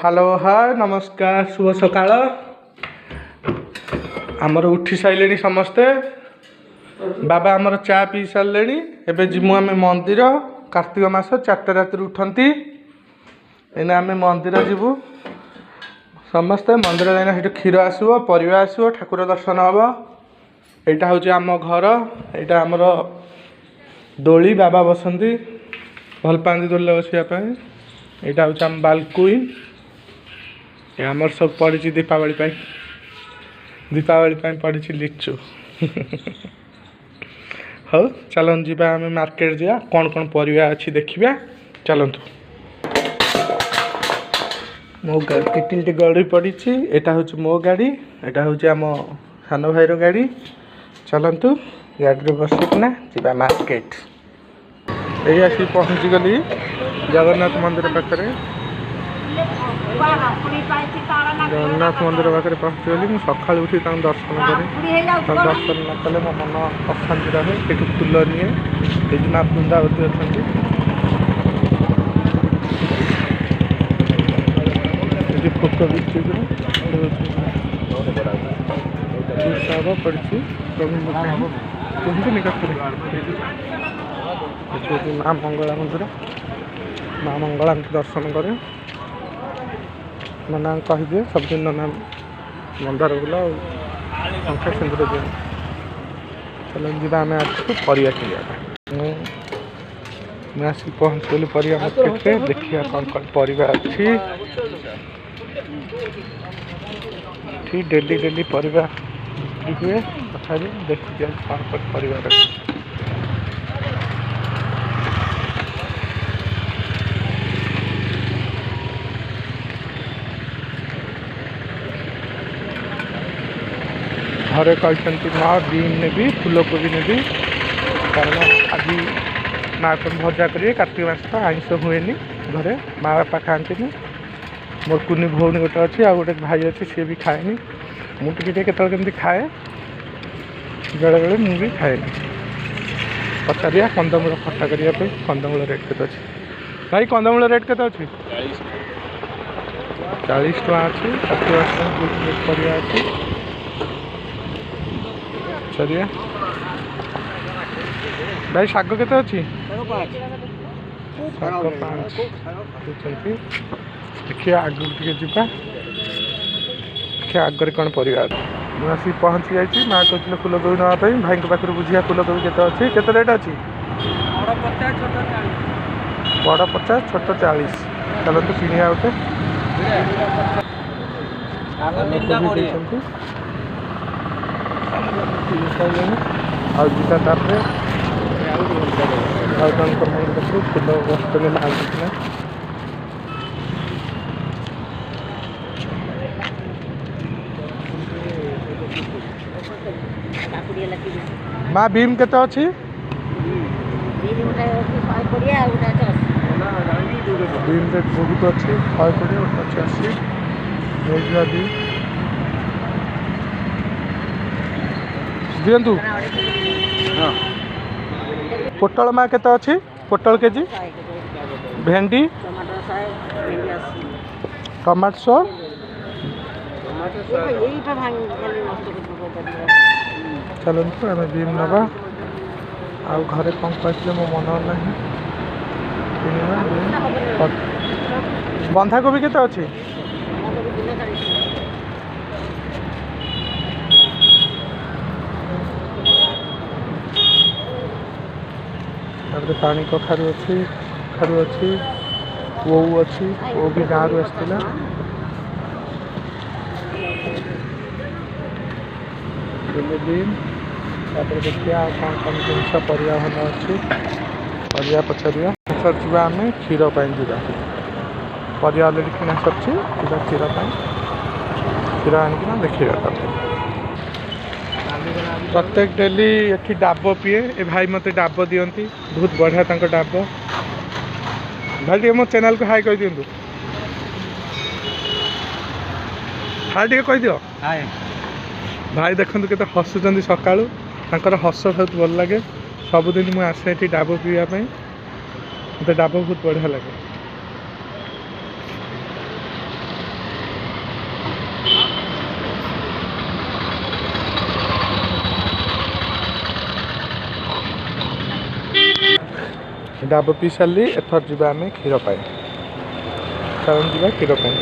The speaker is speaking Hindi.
हेलो हाय नमस्कार शुभ सकाळ आमर उठी सारे समस्ते बाबा आमर चा पी सारे एवं जीमु आम मंदिर कार्तिक मास 4टा राति उठती एना आम मंदिर जीवु समस्ते मंदिर जाना क्षीर आसो परिवा आसो ठाकुर दर्शन हम यहाँ हूँ आम घर यहाँ आमर दोली बाबा बसंती भल पाती दोली बसापी यहाँ हूँ आम बालकुइन आमर सब पड़ी दीपावली पड़ी लिचु हाँ चलन जी आम मार्केट जा कौन कौन परिवा अच्छी देखा चलतु मो किटिल गड़ी पड़ी यहाँ हूँ मो गाड़ी यहाँ हूँ आम सान भाईर गाड़ी चलतु गाड़ी बसिकना जा मार्केट यही आसी पहुँची गली जगन्नाथ मंदिर पाखे जगन्नाथ मंदिर पाखे पहुँची गली सका उठी दर्शन करें दर्शन न कले मो मन अशांति रहे ये फुल निए ये माँ बृंदावती अच्छा फोटो भी पड़ी माँ मंगला मंदिर माँ मंगला दर्शन करें नना कहीदे सब दिन नना मंदार बुला पंखा सिंदूर दिए चलन जी आम आसू परिया किया मैं आसिक पहुँच गली परिया मार्केट देखिए कौन कौन परिवा अच्छी डेली डेली परिवा बिक्री हुए तथापि देखिए कौन कौन परिवार घरे कहते माँ बीम नेबी फूलकोबी नेबी कारण आज माँ को भजा करेंगे कार्तिक मास तो आइंस हुए घरे माँ बापा खाती मोर कुनी भौणी गोटे अच्छी आ गए भाई अच्छी सी भी खाएनी मुझे केमी खाए बेले बेले मुझे खाएनी पचारिया कंदमूल खटा करने कंदमूल रेट के भाई कंदमूल रेट के 40 टଙ୍କା अच्छी 60 परिया अच्छी चलिए भाई शाग के अच्छी शाग 5 देखिए आगू टे जा देखिए आगे कौन परिवार मुझे आसिक पहुँची जाइए माँ कहते फूलकोबी नापी भाई पाखे बुझिया फूलकोबी के रेट अच्छी बड़ 50 छोट 40 चलते किणिया गोटे आईटा फूल बस आगे माँ बीम के अच्छी बीम रेट बहुत अच्छी 120 85 दिंतु पोटल माँ के अच्छी पोटल केजी भेंडी टमाटो 100 चलते आम बीम नवा आउ घरे कौन कहते मो मन ना बंधाकोबी के अच्छी पानी कखारू अच्छी ओऊ अच्छी वो भी गाँव आसला दिन देखिए कौन कौन जिन परिया भल अच्छी परिया पचारिया सर जा आम क्षीर जा परिया अलरेडी किना सर क्षीर क्षीर आनिकिना देखा प्रत्येक डेली ये डाब पीए ए भाई मत डाब दियंती बहुत बढ़िया तक डाब भाई टे मो चैनल को हाई कह दिंतु हाई टे कह दियो भाई देखते के हसुँच सका हस बहुत भल लगे सबुदिन मुझे आसे डाब पीवाई मत डाब बहुत बढ़िया लगे डाब पी सारी एथर जा आम क्षीर पाए। चालन जा क्षीर पाए।